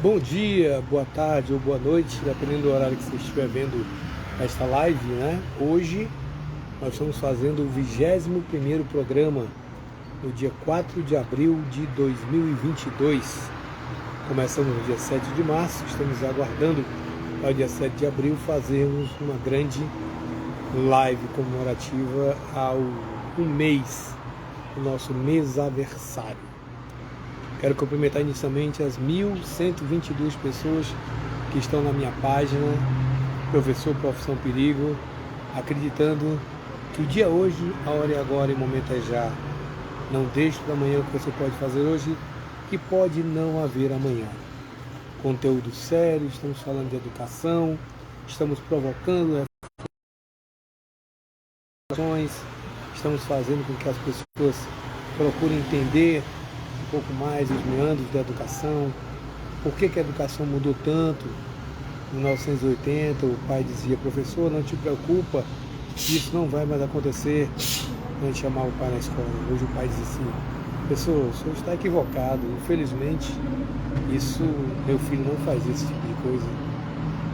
Bom dia, boa tarde ou boa noite, dependendo do horário que você estiver vendo esta live, né? Hoje nós estamos fazendo o 21º programa no dia 4 de abril de 2022. Começamos no dia 7 de março, estamos aguardando ao dia 7 de abril fazermos uma grande live comemorativa ao mês, o nosso mesaversário. Quero cumprimentar inicialmente as 1.122 pessoas que estão na minha página, Professor Profissão Perigo, acreditando que o dia hoje, a hora é agora e o momento é já. Não deixe para amanhã o que você pode fazer hoje, que pode não haver amanhã. Conteúdo sério, estamos falando de educação, estamos provocando reflexões, estamos fazendo com que as pessoas procurem entender um pouco mais os meandros da educação, por que a educação mudou tanto. Em 1980 o pai dizia: professor, não te preocupa, isso não vai mais acontecer. A gente chamava o pai na escola. Hoje o pai diz assim: professor, o senhor está equivocado, infelizmente isso, meu filho não faz esse tipo de coisa.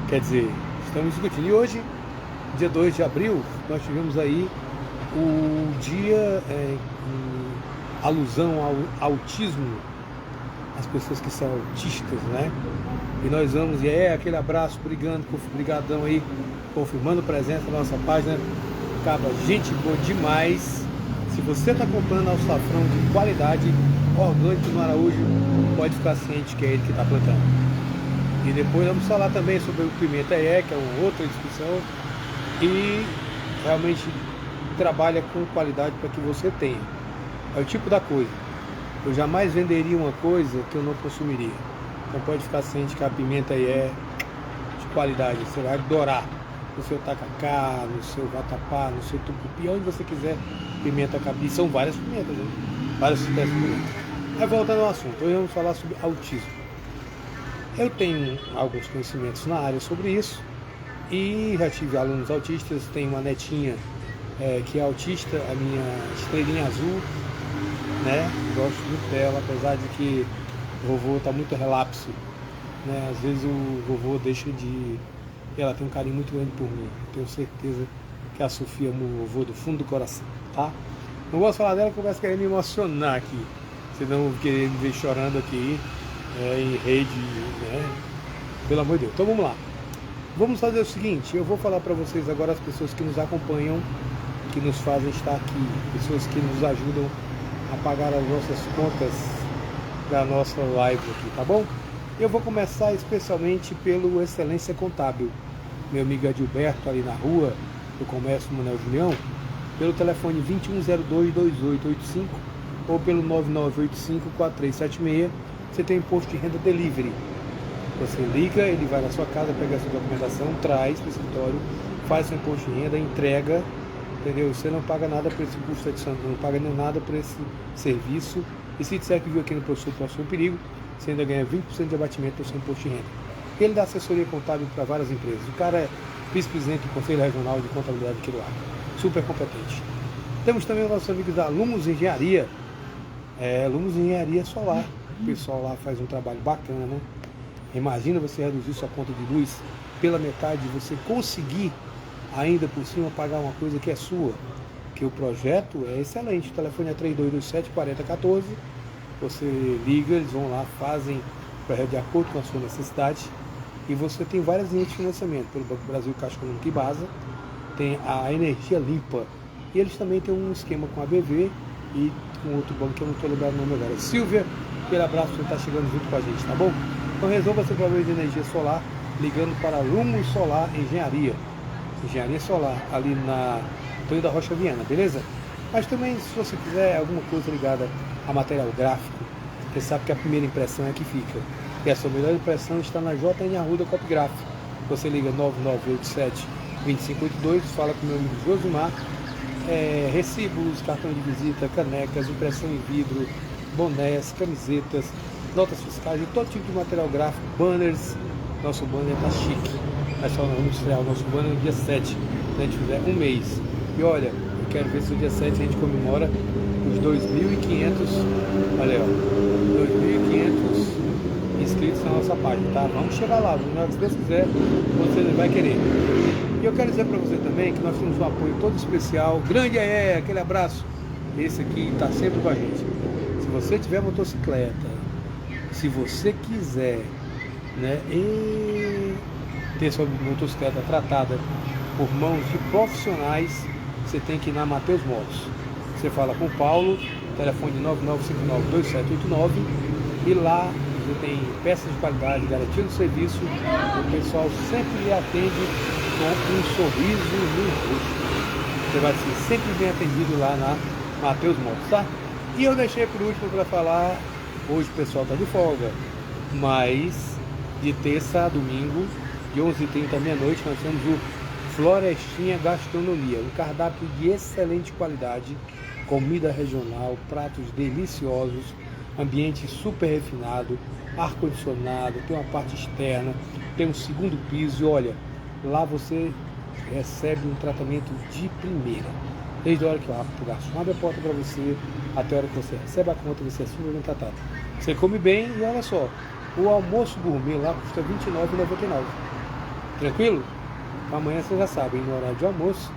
Quer dizer, estamos discutindo. E hoje, dia 2 de abril, nós tivemos aí o dia em alusão ao autismo, as pessoas que são autistas, né? E nós vamos, aquele abraço, brigadão aí, confirmando presença na nossa página. Acaba gente boa demais. Se você está comprando alçafrão de qualidade, orgânico no Araújo, pode ficar ciente que é ele que está plantando. E depois vamos falar também sobre o Pimenta que é uma outra discussão, e realmente trabalha com qualidade para que você tenha. É o tipo da coisa. Eu jamais venderia uma coisa que eu não consumiria. Então pode ficar ciente que a pimenta é de qualidade. Você vai adorar no seu tacacá, no seu vatapá, no seu tucupi, onde você quiser pimenta capi. São várias pimentas, né? Várias espécies de pimenta. Aí voltando ao assunto, hoje vamos falar sobre autismo. Eu tenho alguns conhecimentos na área sobre isso e já tive alunos autistas. Tenho uma netinha que é autista, a minha estrelinha azul, né? Gosto muito dela, apesar de que o vovô está muito relapso, né? Às vezes o vovô deixa de... Ela tem um carinho muito grande por mim. Tenho certeza que a Sofia ama o vovô do fundo do coração, tá? Não gosto de falar dela porque eu começo a querer me emocionar aqui, senão querer me ver chorando aqui em rede, né? Pelo amor de Deus. Então vamos lá. Vamos fazer o seguinte, eu vou falar para vocês agora as pessoas que nos acompanham, que nos fazem estar aqui, pessoas que nos ajudam a pagar as nossas contas da nossa live aqui, tá bom? Eu vou começar especialmente pelo Excelência Contábil, meu amigo Adilberto, ali na rua do Comércio Manuel Julião, pelo telefone 2102-2885 ou pelo 9985-4376. Você tem imposto de renda delivery. Você liga, ele vai na sua casa, pega a sua documentação, traz para o escritório, faz seu imposto de renda, entrega, entendeu? Você não paga nada por esse custo adicional, não paga nem nada por esse serviço. E se disser que viu aqui no Professor Perigo, você ainda ganha 20% de abatimento do seu imposto de renda. Ele dá assessoria contábil para várias empresas. O cara é vice-presidente do Conselho Regional de Contabilidade aqui do Acre. Super competente. Temos também os nossos amigos da Lumos Engenharia. Lumos Engenharia Solar. O pessoal lá faz um trabalho bacana, né? Imagina você reduzir sua conta de luz pela metade e você conseguir ainda por cima pagar uma coisa que é sua. Que o projeto é excelente. O telefone é 3227-4014. Você liga, eles vão lá, fazem o projeto de acordo com a sua necessidade. E você tem várias linhas de financiamento, pelo Banco do Brasil, Caixa Econômica e Basa. Tem a Energia Limpa. E eles também têm um esquema com a BV e com outro banco que eu não estou lembrando o nome agora. Silvia, aquele abraço por estar chegando junto com a gente, tá bom? Então resolva seu problema de energia solar ligando para Lumos Solar Engenharia. Engenharia Solar, ali na Antônio da Rocha Viana, beleza? Mas também, se você quiser alguma coisa ligada a material gráfico, você sabe que a primeira impressão é que fica. E a sua melhor impressão está na JN Arruda Copigráfico. Você liga 9987-2582, fala com o meu amigo Josimar. Recibos, cartão de visita, canecas, impressão em vidro, bonés, camisetas, notas fiscais e todo tipo de material gráfico, banners. Nosso banner tá chique. Nós só vamos estrear o nosso banner no dia 7, quando a gente fizer um mês. E olha, eu quero ver se no dia 7 a gente comemora os 2.500, olha aí, ó, 2.500 inscritos na nossa página, tá? Vamos chegar lá, se Deus quiser, você vai querer. E eu quero dizer para você também que nós temos um apoio todo especial. Grande aquele abraço. Esse aqui está sempre com a gente. Se você tiver motocicleta, se você quiser, né, ter sua motocicleta tratada por mãos de profissionais, você tem que ir na Mateus Motos. Você fala com o Paulo, telefone 9959-2789, e lá você tem peças de qualidade, garantia do serviço. O pessoal sempre lhe atende com um sorriso no rosto. Você vai ser sempre bem atendido lá na Mateus Motos, tá? E eu deixei por último para falar, hoje o pessoal está de folga, mas de terça a domingo, de 11h30 à meia-noite, nós temos o Florestinha Gastronomia, um cardápio de excelente qualidade, comida regional, pratos deliciosos, ambiente super refinado, ar-condicionado, tem uma parte externa, tem um segundo piso, e olha, lá você recebe um tratamento de primeira. Desde a hora que o garçom abre a porta para você, até a hora que você recebe a conta, você é super bem tratado. Você come bem e olha só, o almoço gourmet lá custa R$29,99. Tranquilo? Amanhã você já sabe, no horário de almoço,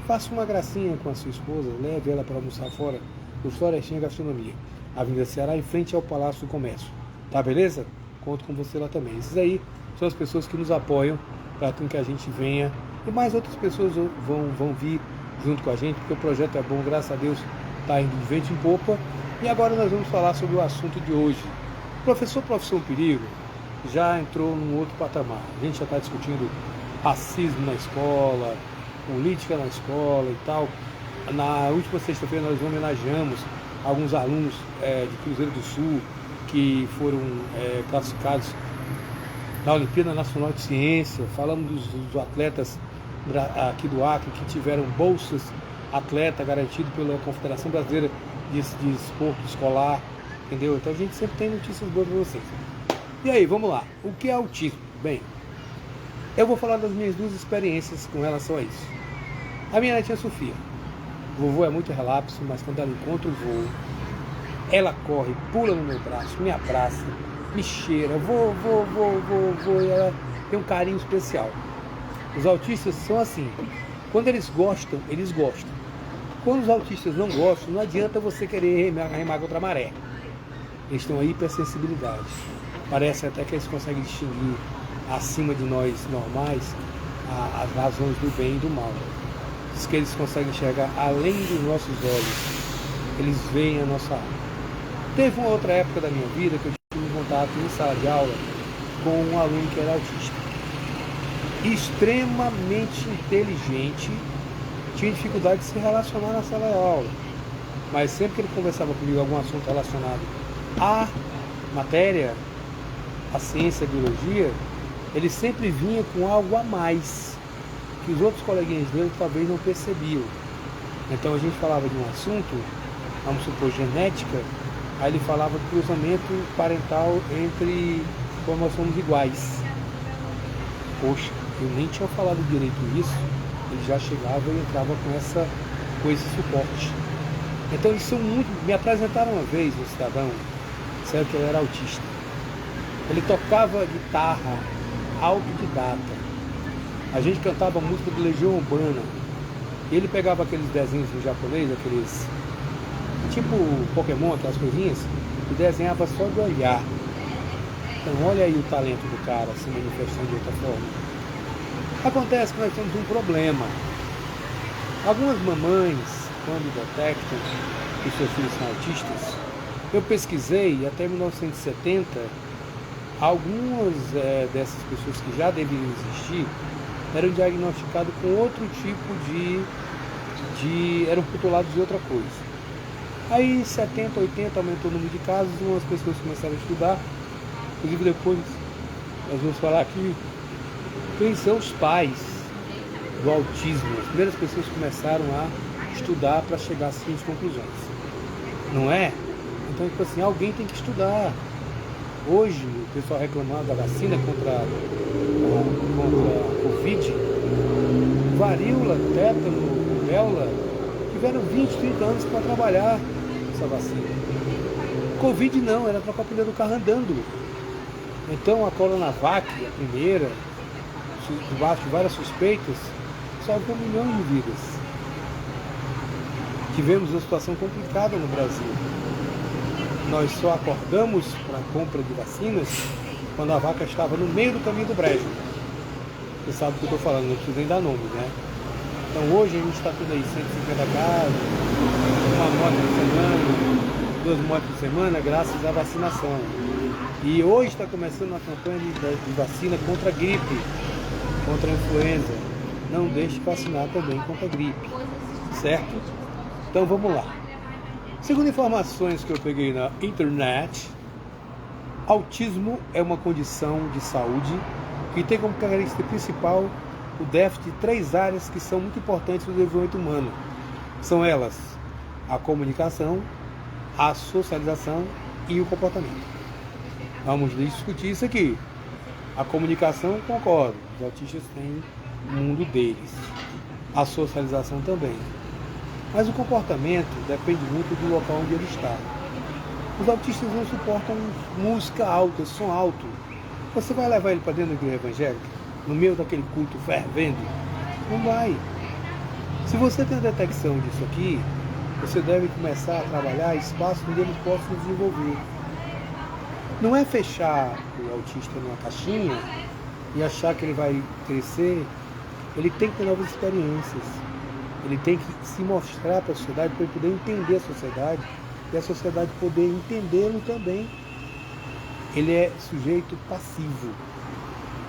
faça uma gracinha com a sua esposa, leve ela para almoçar fora do Florestinha Gastronomia, Avenida Ceará, em frente ao Palácio do Comércio. Tá beleza? Conto com você lá também. Esses aí são as pessoas que nos apoiam para que a gente venha, e mais outras pessoas vão vir junto com a gente, porque o projeto é bom, graças a Deus está indo de vento em popa. E agora nós vamos falar sobre o assunto de hoje. O professor Profissão Perigo já entrou num outro patamar. A gente já está discutindo racismo na escola, política na escola e tal. Na última sexta-feira nós homenageamos alguns alunos de Cruzeiro do Sul que foram classificados na Olimpíada Nacional de Ciência. Falamos dos atletas aqui do Acre que tiveram bolsas atleta garantido pela Confederação Brasileira de Desporto Escolar, entendeu? Então a gente sempre tem notícias boas para vocês. E aí, vamos lá. O que é autismo? Bem, eu vou falar das minhas duas experiências com relação a isso. A minha netinha Sofia. O vovô é muito relapso, mas quando ela encontra o voo, ela corre, pula no meu braço, me abraça, me cheira, vou, e ela tem um carinho especial. Os autistas são assim, quando eles gostam, eles gostam. Quando os autistas não gostam, não adianta você querer remar contra a maré. Eles têm uma hipersensibilidade. Parece até que eles conseguem distinguir acima de nós normais as razões do bem e do mal. Diz que eles conseguem enxergar além dos nossos olhos. Eles veem a nossa alma. Teve uma outra época da minha vida que eu tive um contato em sala de aula com um aluno que era autista. Extremamente inteligente, tinha dificuldade de se relacionar na sala de aula. Mas sempre que ele conversava comigo algum assunto relacionado à matéria, à ciência, à biologia, ele sempre vinha com algo a mais, que os outros coleguinhas dele talvez não percebiam. Então a gente falava de um assunto, vamos supor, genética, aí ele falava do cruzamento parental entre como nós somos iguais. Poxa, eu nem tinha falado direito isso, ele já chegava e entrava com esse suporte. Então eles são muito... Me apresentaram uma vez um cidadão, disseram que ele era autista. Ele tocava guitarra autodidata. A gente cantava música do Legião Urbana. Ele pegava aqueles desenhos em japonês, aqueles tipo Pokémon, aquelas coisinhas, e desenhava só de olhar. Então olha aí o talento do cara se manifestando de outra forma. Acontece que nós temos um problema. Algumas mamães, quando detectam que seus filhos são autistas, eu pesquisei até 1970, algumas dessas pessoas que já deveriam existir eram diagnosticadas com outro tipo eram rotulados de outra coisa. Aí 70, 80 aumentou o número de casos, umas pessoas começaram a estudar, inclusive depois nós vamos falar aqui quem são os pais do autismo. As primeiras pessoas começaram a estudar para chegar às seguintes conclusões, não é? Então, tipo assim, alguém tem que estudar. Hoje, o pessoal reclamando da vacina contra a Covid, varíola, tétano, rubéola, tiveram 20, 30 anos para trabalhar essa vacina. Covid não, era trocar o pneu do carro andando. Então a Coronavac, a primeira, debaixo de várias suspeitas, salvou milhões de vidas. Tivemos uma situação complicada no Brasil. Nós só acordamos para a compra de vacinas quando a vaca estava no meio do caminho do brejo. Você sabe o que eu estou falando, não preciso nem dar nome, né? Então hoje a gente está tendo aí 150 casos, uma morte por semana, 2 mortes por semana, graças à vacinação. E hoje está começando uma campanha de vacina contra a gripe, contra a influenza. Não deixe de vacinar também contra a gripe, certo? Então vamos lá. Segundo informações que eu peguei na internet, autismo é uma condição de saúde que tem como característica principal o déficit de 3 áreas que são muito importantes no desenvolvimento humano. São elas a comunicação, a socialização e o comportamento. Vamos discutir isso aqui. A comunicação, concordo, os autistas têm o mundo deles. A socialização também. Mas o comportamento depende muito do local onde ele está. Os autistas não suportam música alta, som alto. Você vai levar ele para dentro da igreja evangélica, no meio daquele culto fervendo? Não vai. Se você tem a detecção disso aqui, você deve começar a trabalhar espaços onde ele possa se desenvolver. Não é fechar o autista numa caixinha e achar que ele vai crescer. Ele tem que ter novas experiências. Ele tem que se mostrar para a sociedade para ele poder entender a sociedade e a sociedade poder entendê-lo também. Ele é sujeito passivo.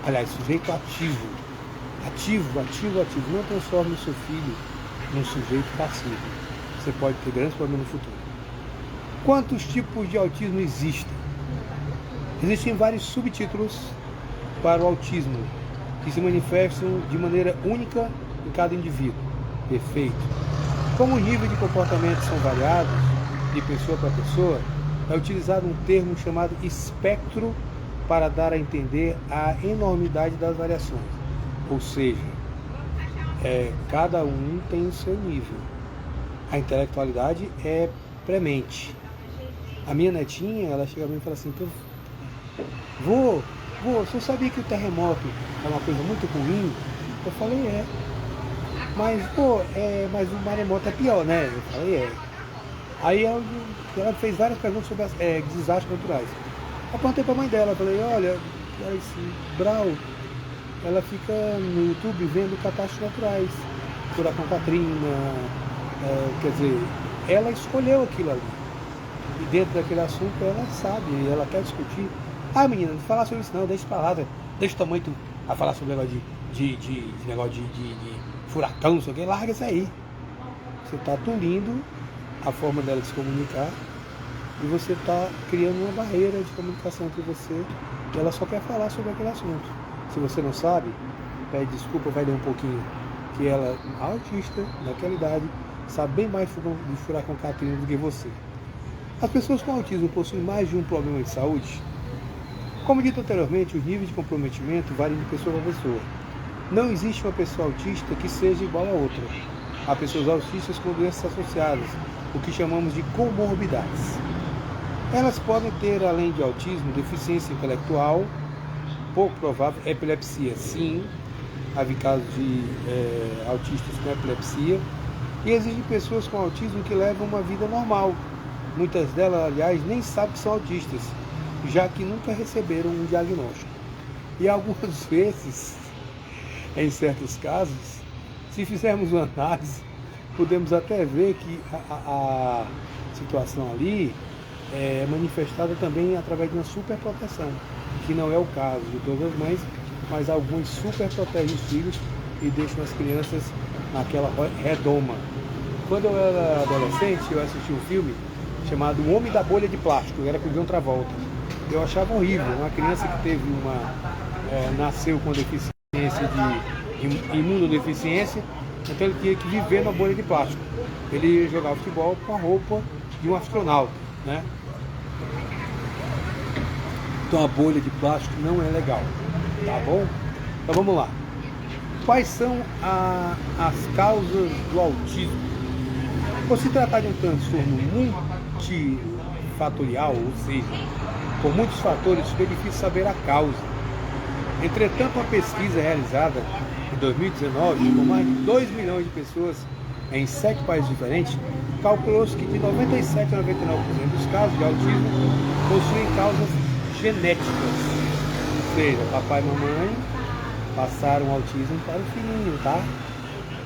Aliás, sujeito ativo. Ativo. Não transforme o seu filho num sujeito passivo. Você pode ter grandes problemas no futuro. Quantos tipos de autismo existem? Existem vários subtítulos para o autismo que se manifestam de maneira única em cada indivíduo. Perfeito. Como o nível de comportamento são variados de pessoa para pessoa, é utilizado um termo chamado espectro para dar a entender a enormidade das variações. Ou seja, cada um tem o seu nível. A intelectualidade é premente. A minha netinha, ela chega a mim e fala assim: vô, você sabia que o terremoto é uma coisa muito ruim? Eu falei, mas o maremoto é pior, né? Eu falei, Aí ela fez várias perguntas sobre desastres naturais. Eu perguntei para a mãe dela, falei, olha, esse Brau, ela fica no YouTube vendo catástrofes naturais, furacão Katrina, quer dizer, ela escolheu aquilo ali. E dentro daquele assunto ela sabe, ela quer discutir. Ah, menina, não fala sobre isso não, deixa pra lá, deixa o tamanho a falar sobre o negócio de furacão, não sei o que, larga isso aí. Você está tolindo a forma dela de se comunicar e você está criando uma barreira de comunicação entre você e ela só quer falar sobre aquele assunto. Se você não sabe, pede desculpa, vai ler um pouquinho, que ela, autista, naquela idade, sabe bem mais de furacão Katrina do que você. As pessoas com autismo possuem mais de um problema de saúde? Como dito anteriormente, os níveis de comprometimento variam de pessoa para pessoa. Não existe uma pessoa autista que seja igual a outra. Há pessoas autistas com doenças associadas, o que chamamos de comorbidades. Elas podem ter, além de autismo, deficiência intelectual, pouco provável, epilepsia, sim. Há casos de autistas com epilepsia. E existem pessoas com autismo que levam uma vida normal. Muitas delas, aliás, nem sabem que são autistas, já que nunca receberam um diagnóstico. E algumas vezes, em certos casos, se fizermos uma análise, podemos até ver que a situação ali é manifestada também através de uma superproteção, que não é o caso de todas as mães, mas alguns superprotegem os filhos e deixam as crianças naquela redoma. Quando eu era adolescente, eu assisti um filme chamado O Homem da Bolha de Plástico, era com o John Travolta. Eu achava horrível, uma criança que teve nasceu com deficiência de imunodeficiência, então ele tinha que viver na bolha de plástico. Ele jogava futebol com a roupa de um astronauta, né? Então a bolha de plástico não é legal, tá bom? Então vamos lá. Quais são as causas do autismo? Por se tratar de um transtorno multifatorial, ou seja, Por muitos fatores, fica difícil saber a causa. Entretanto, uma pesquisa realizada em 2019, com mais de 2 milhões de pessoas em 7 países diferentes, calculou-se que de 97 a 99% dos casos de autismo possuem causas genéticas. Ou seja, papai e mamãe passaram o autismo para o filhinho, tá?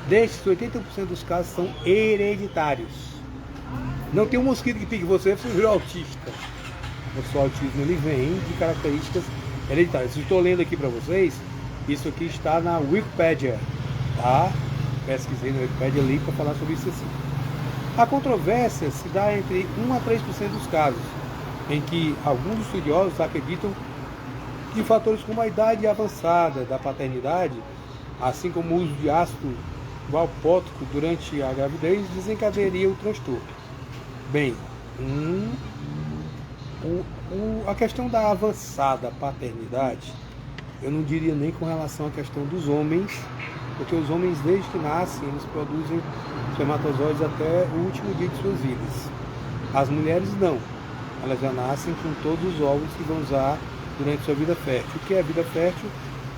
Destes, 80% dos casos são hereditários. Não tem um mosquito que pique você virou autista. O seu autismo ele vem de características hereditárias. Eu estou lendo aqui para vocês, isso aqui está na Wikipedia, tá? Pesquisei na Wikipedia ali para falar sobre isso assim. A controvérsia se dá entre 1 a 3% dos casos, em que alguns estudiosos acreditam que fatores como a idade avançada da paternidade, assim como o uso de ácido valpótico durante a gravidez, desencadearia o transtorno. Bem, a questão da avançada paternidade, eu não diria nem com relação à questão dos homens, porque os homens, desde que nascem, eles produzem espermatozoides até o último dia de suas vidas. As mulheres não, elas já nascem com todos os óvulos que vão usar durante sua vida fértil. O que é a vida fértil?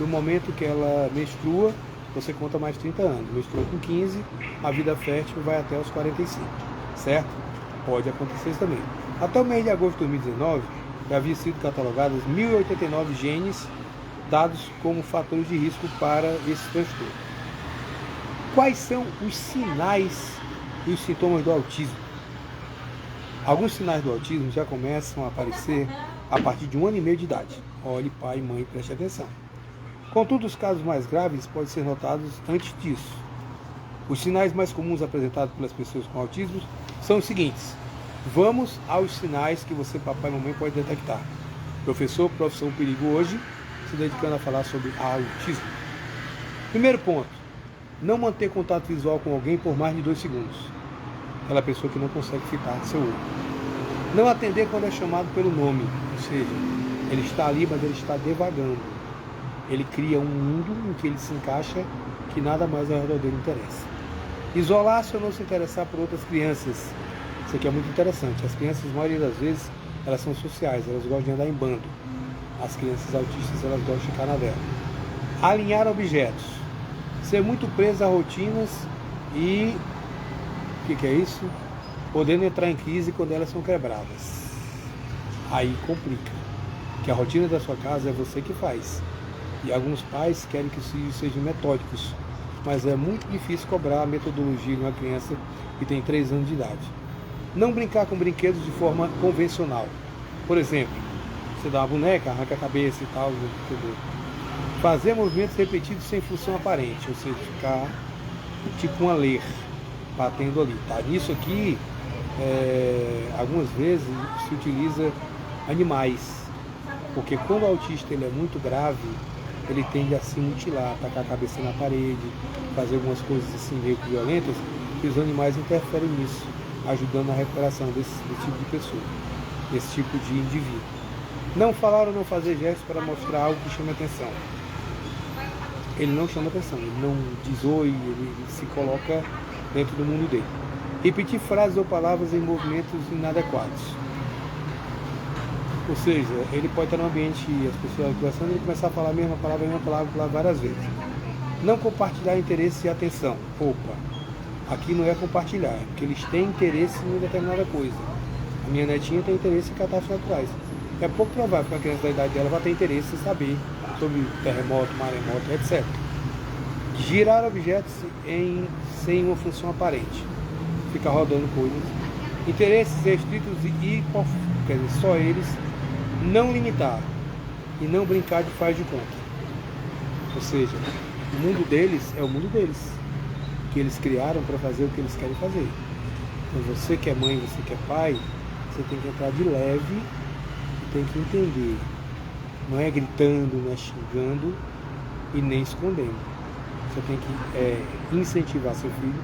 No momento que ela menstrua, você conta mais 30 anos. Menstruou com 15, a vida fértil vai até os 45, certo? Pode acontecer isso também. Até o mês de agosto de 2019, já havia sido catalogados 1.089 genes dados como fatores de risco para esse transtorno. Quais são os sinais e os sintomas do autismo? Alguns sinais do autismo já começam a aparecer a partir de 1 ano e meio de idade. Olhe, pai e mãe, preste atenção. Contudo, os casos mais graves podem ser notados antes disso. Os sinais mais comuns apresentados pelas pessoas com autismo são os seguintes. Vamos aos sinais que você, papai e mamãe, pode detectar. Profissão Perigo hoje, se dedicando a falar sobre autismo. Primeiro ponto, não manter contato visual com alguém por mais de 2 segundos. Aquela pessoa que não consegue fitar seu olho. Não atender quando é chamado pelo nome, ou seja, ele está ali, mas ele está devagando. Ele cria um mundo em que ele se encaixa que nada mais ao redor dele interessa. Isolar-se ou não se interessar por outras crianças. Isso aqui é muito interessante. As crianças, a maioria das vezes, elas são sociais, elas gostam de andar em bando. As crianças autistas, elas gostam de ficar na dela. Alinhar objetos. Ser muito preso a rotinas e... o que é isso? Podendo entrar em crise quando elas são quebradas. Aí complica. Que a rotina da sua casa é você que faz. E alguns pais querem que os filhos sejam metódicos. Mas é muito difícil cobrar a metodologia de uma criança que tem 3 anos de idade. Não brincar com brinquedos de forma convencional. Por exemplo, você dá uma boneca, arranca a cabeça e tal, entendeu? Fazer movimentos repetidos sem função aparente, ou seja, ficar tipo um ler, batendo ali. Tá? Nisso aqui, algumas vezes se utiliza animais, porque quando o autista ele é muito grave, ele tende a se mutilar, atacar a cabeça na parede, fazer algumas coisas assim meio violentas, e os animais interferem nisso, ajudando na recuperação desse tipo de pessoa, desse tipo de indivíduo. Não falar ou não fazer gestos para mostrar algo que chame atenção. Ele não chama atenção, ele não diz oi, ele se coloca dentro do mundo dele. Repetir frases ou palavras em movimentos inadequados. Ou seja, ele pode estar no ambiente e as pessoas conversando e ele começar a falar a mesma palavra várias vezes. Não compartilhar interesse e atenção. Opa, aqui não é compartilhar, é porque eles têm interesse em determinada coisa. A minha netinha tem interesse em catástrofes naturais. É pouco provável que uma criança da idade dela vai ter interesse em saber sobre terremoto, maremoto, etc. Girar objetos sem uma função aparente. Ficar rodando coisas. Interesses restritos e quer dizer, só eles. Não limitar. E não brincar de faz de conta. Ou seja, o mundo deles é o mundo deles. Que eles criaram para fazer o que eles querem fazer. Então você que é mãe, você que é pai, você tem que entrar de leve e tem que entender. Não é gritando, não é xingando e nem escondendo. Você tem que incentivar seu filho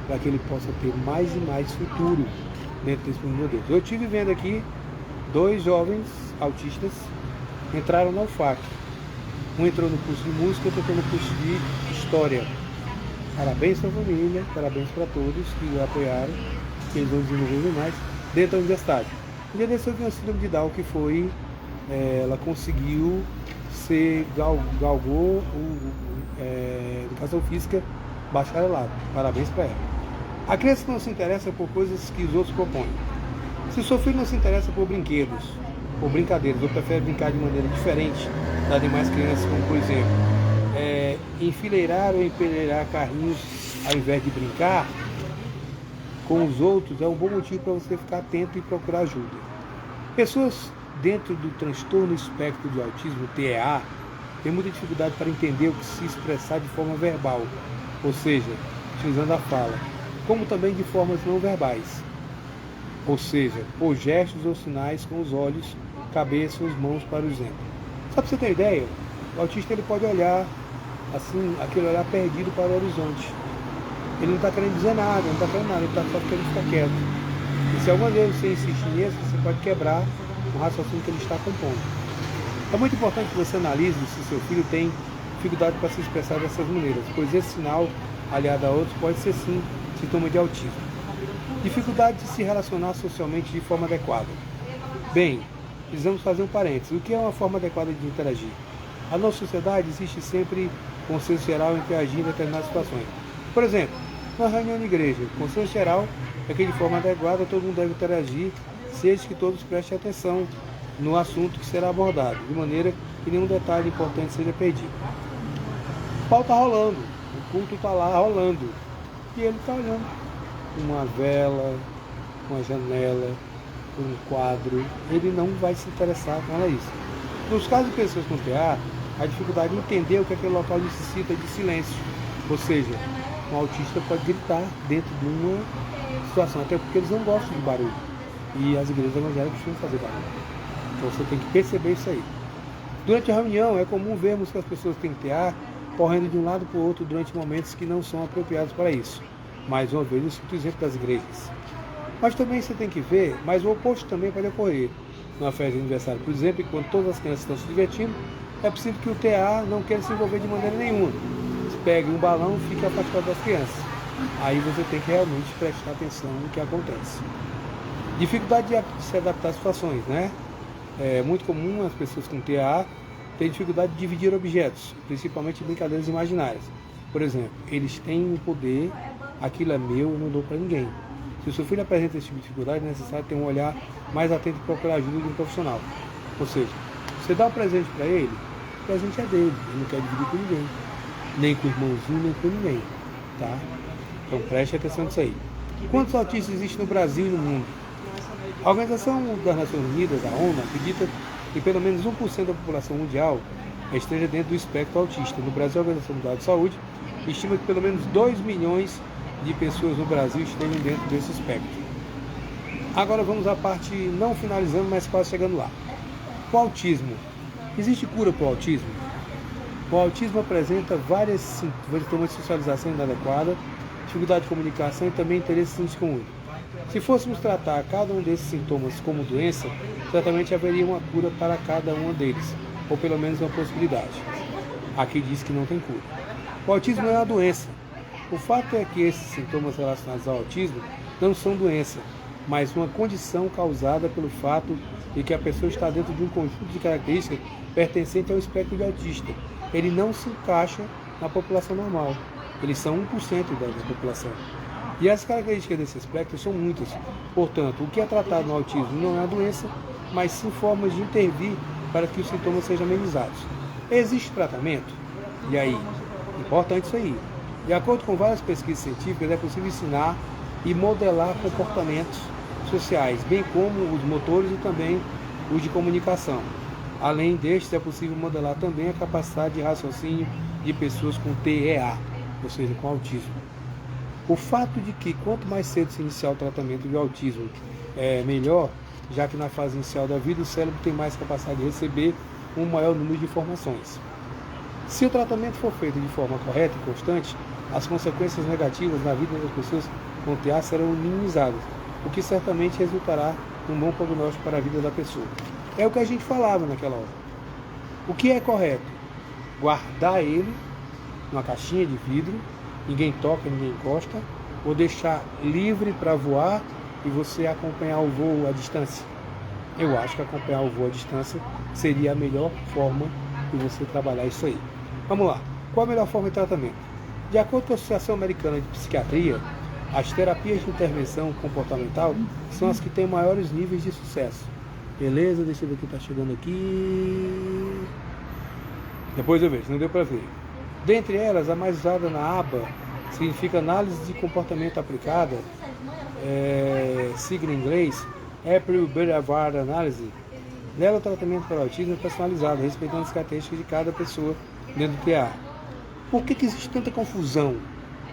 para que ele possa ter mais e mais futuro dentro desse mundo de Deus. Eu estive vendo aqui 2 jovens autistas entraram na UFAC. Um entrou no curso de música, outro entrou no curso de história. Parabéns para a família, parabéns para todos que o apoiaram, que eles vão desenvolver mais dentro da universidade. Um dia desse eu vi uma síndrome de Down que foi ela conseguiu galgou educação física bacharelado. Parabéns para ela. A criança não se interessa por coisas que os outros propõem. Se o seu filho não se interessa por brinquedos ou brincadeiras, ou prefere brincar de maneira diferente das demais crianças, como por exemplo, enfileirar ou empeleirar carrinhos ao invés de brincar com os outros, é um bom motivo para você ficar atento e procurar ajuda. Pessoas dentro do transtorno espectro de autismo, TEA, têm muita dificuldade para entender o que se expressar de forma verbal, ou seja, utilizando a fala, como também de formas não verbais, ou seja, por gestos ou sinais com os olhos, cabeça ou as mãos, para o exemplo. Só para você ter ideia, o autista ele pode olhar assim, aquele olhar perdido para o horizonte. Ele não está querendo dizer nada, não está querendo nada, ele está só querendo ficar quieto. E se alguma vez você insistir nisso, você pode quebrar o raciocínio que ele está compondo. É muito importante que você analise se seu filho tem dificuldade para se expressar dessas maneiras, pois esse sinal, aliado a outros, pode ser sim sintoma de autismo. Dificuldade de se relacionar socialmente de forma adequada. Bem, precisamos fazer um parênteses. O que é uma forma adequada de interagir? A nossa sociedade existe sempre consenso geral entre agir em determinadas situações. Por exemplo, uma reunião de igreja, o consenso geral é que de forma adequada todo mundo deve interagir, seja que todos prestem atenção no assunto que será abordado, de maneira que nenhum detalhe importante seja perdido. O pau está rolando, o culto está lá rolando, e ele está olhando uma vela, uma janela, um quadro, ele não vai se interessar com isso. Nos casos de pessoas com TEA, a dificuldade de entender o que aquele local necessita de silêncio, ou seja, um autista pode gritar dentro de uma situação, até porque eles não gostam de barulho, e as igrejas evangélicas costumam fazer barulho. Então você tem que perceber isso aí. Durante a reunião, é comum vermos que as pessoas têm TEA correndo de um lado para o outro durante momentos que não são apropriados para isso. Mais uma vez, eu cito o exemplo das igrejas. Mas também você tem que ver, mas o oposto também pode ocorrer. Numa festa de aniversário, por exemplo, quando todas as crianças estão se divertindo, é possível que o TEA não queira se envolver de maneira nenhuma. Se pegue um balão e fique afastado das crianças. Aí você tem que realmente prestar atenção no que acontece. Dificuldade de se adaptar às situações, né? É muito comum as pessoas com TEA terem dificuldade de dividir objetos, principalmente brincadeiras imaginárias. Por exemplo, eles têm o poder, aquilo é meu, eu não dou para ninguém. Se o seu filho apresenta esse tipo de dificuldade, é necessário ter um olhar mais atento e procurar ajuda de um profissional. Ou seja, você dá um presente para ele, o presente é dele, ele não quer dividir com ninguém, nem com o irmãozinho, nem com ninguém, tá? Então preste atenção nisso aí. Quantos autistas existem no Brasil e no mundo? A Organização das Nações Unidas, a ONU, acredita que pelo menos 1% da população mundial esteja dentro do espectro autista. No Brasil, a Organização Mundial de Saúde estima que pelo menos 2 milhões de pessoas no Brasil estejam dentro desse espectro. Agora vamos à parte, não finalizando, mas quase chegando lá. O autismo. Existe cura para o autismo? O autismo apresenta vários sintomas de socialização inadequada, dificuldade de comunicação e também interesse descomunal. Se fôssemos tratar cada um desses sintomas como doença, certamente haveria uma cura para cada um deles, ou pelo menos uma possibilidade. Aqui diz que não tem cura. O autismo é uma doença. O fato é que esses sintomas relacionados ao autismo não são doença, mas uma condição causada pelo fato de que a pessoa está dentro de um conjunto de características pertencente ao espectro de autista. Ele não se encaixa na população normal. Eles são 1% da população. E as características desse espectro são muitas. Portanto, o que é tratado no autismo não é a doença, mas sim formas de intervir para que os sintomas sejam amenizados. Existe tratamento? E aí? Importante isso aí. De acordo com várias pesquisas científicas, é possível ensinar e modelar comportamentos sociais, bem como os motores e também os de comunicação. Além destes, é possível modelar também a capacidade de raciocínio de pessoas com TEA, ou seja, com autismo. O fato de que quanto mais cedo se iniciar o tratamento de autismo é melhor, já que na fase inicial da vida o cérebro tem mais capacidade de receber um maior número de informações. Se o tratamento for feito de forma correta e constante, as consequências negativas na vida das pessoas com TEA serão minimizadas, o que certamente resultará num bom prognóstico para a vida da pessoa. É o que a gente falava naquela hora. O que é correto? Guardar ele numa caixinha de vidro, ninguém toca, ninguém encosta, ou deixar livre para voar e você acompanhar o voo à distância. Eu acho que acompanhar o voo à distância seria a melhor forma de você trabalhar isso aí. Vamos lá. Qual a melhor forma de tratamento? De acordo com a Associação Americana de Psiquiatria, as terapias de intervenção comportamental são as que têm maiores níveis de sucesso. Beleza? Deixa eu ver quem está chegando aqui. Depois eu vejo, não deu para ver. Dentre elas, a mais usada na aba significa análise de comportamento aplicada, sigla em inglês, Apple Behavior Analysis. Nela, o tratamento para o autismo é personalizado, respeitando as características de cada pessoa dentro do TA. Por que existe tanta confusão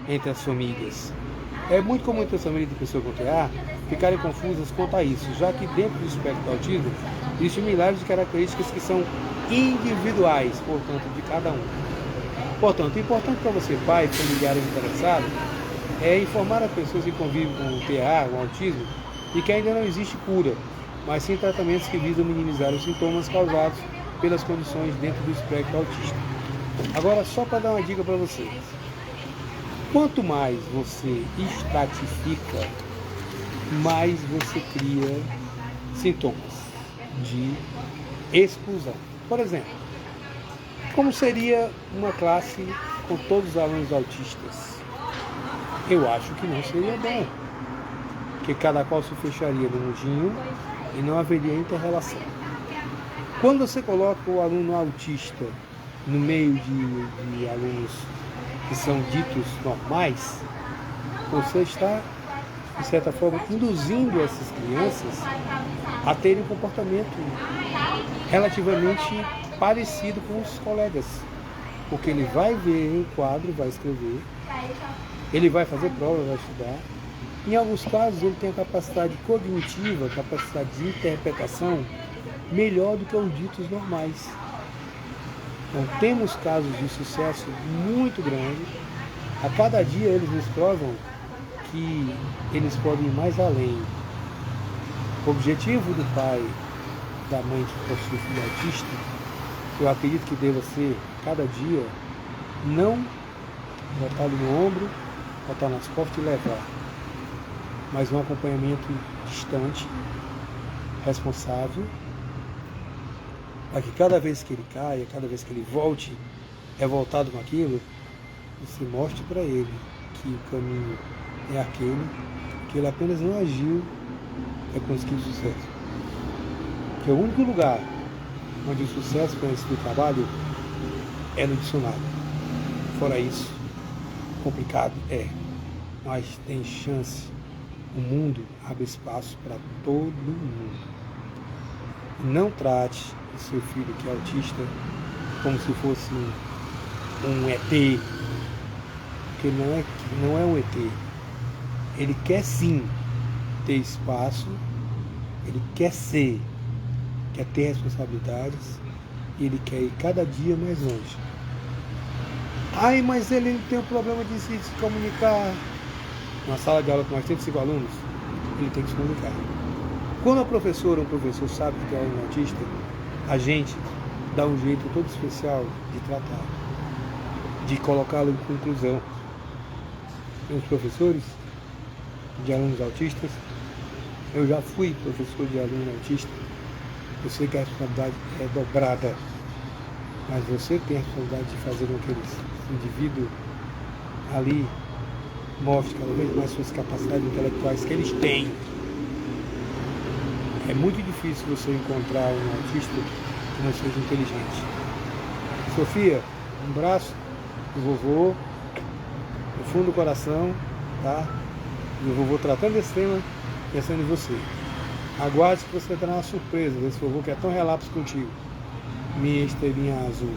entre as famílias? É muito comum entre as famílias de pessoas com TA ficarem confusas quanto a isso, já que dentro do espectro do autismo existem milhares de características que são individuais, portanto, de cada um. Portanto, o importante para você, pai, familiar e interessado, é informar as pessoas que convivem com o TA, o autismo, e que ainda não existe cura, mas sim tratamentos que visam minimizar os sintomas causados pelas condições dentro do espectro autista. Agora, só para dar uma dica para vocês. Quanto mais você estratifica, mais você cria sintomas de exclusão. Por exemplo, como seria uma classe com todos os alunos autistas? Eu acho que não seria bom, porque cada qual se fecharia no mundinho e não haveria inter-relação. Quando você coloca o aluno autista no meio de alunos que são ditos normais, você está, de certa forma, induzindo essas crianças a terem um comportamento relativamente parecido com os colegas, porque ele vai ver o quadro, vai escrever, ele vai fazer prova, vai estudar. Em alguns casos, ele tem a capacidade cognitiva, a capacidade de interpretação melhor do que os ditos normais. Então, temos casos de sucesso muito grande. A cada dia eles nos provam que eles podem ir mais além. O objetivo do pai, da mãe que possui filho autista, eu acredito que deva ser, cada dia, não botar ele no ombro, botar nas costas e levar, mas um acompanhamento distante, responsável, para que cada vez que ele caia, cada vez que ele volte, revoltado com aquilo, você mostre para ele que o caminho é aquele, que ele apenas não agiu para conseguir sucesso. Que o único lugar onde o sucesso conhece do trabalho é no dicionário. Fora isso, complicado é, mas tem chance. O mundo abre espaço para todo mundo. Não trate o seu filho que é autista como se fosse um ET, porque não é um ET. Ele quer sim ter espaço, ele quer ter responsabilidades e ele quer ir cada dia mais longe. Ai, mas ele tem um problema de se comunicar. Na sala de aula com mais 35 alunos, ele tem que se comunicar. Quando a professora ou o professor sabe que é um autista, a gente dá um jeito todo especial de tratar, de colocá-lo em conclusão. Os professores de alunos autistas, eu já fui professor de aluno autista, eu sei que a responsabilidade é dobrada, mas você tem a responsabilidade de fazer com que esse indivíduo ali mostre cada vez mais suas capacidades intelectuais que eles têm. É muito difícil você encontrar um autista que não seja inteligente. Sofia, um abraço do vovô, no fundo do coração, tá? E o vovô tratando desse tema, pensando em você. Aguarde que você terá uma surpresa desse vovô que é tão relapso contigo. Minha estrelinha azul.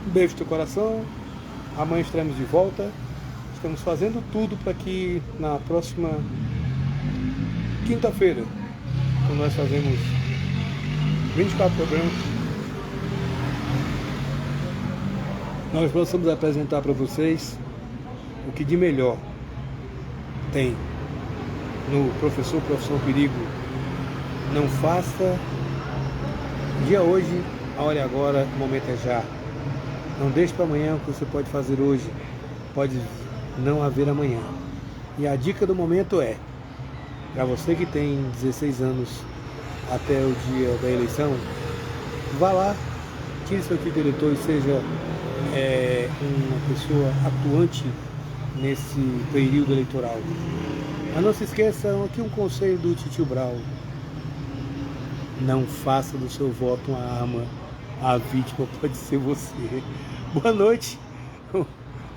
Um beijo no teu coração. Amanhã estaremos de volta. Estamos fazendo tudo para que na próxima quinta-feira, quando nós fazemos 24 programas, nós possamos apresentar para vocês o que de melhor tem no Professor Profissão Perigo. Não faça dia hoje, a hora é agora, o momento é já. Não deixe para amanhã o que você pode fazer hoje, pode não haver amanhã. E a dica do momento é: Para você que tem 16 anos até o dia da eleição, vá lá, tire seu título de eleitor e seja uma pessoa atuante nesse período eleitoral. Mas não se esqueçam, aqui um conselho do Titio Brau: não faça do seu voto uma arma, a vítima pode ser você. Boa noite,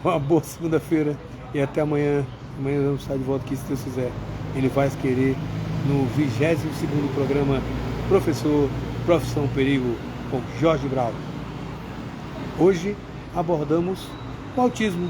uma boa segunda-feira e até amanhã. Amanhã vamos estar de volta aqui, se Deus quiser. Ele vai querer no 22º programa Professor Profissão Perigo com Jorge Brau. Hoje abordamos o autismo.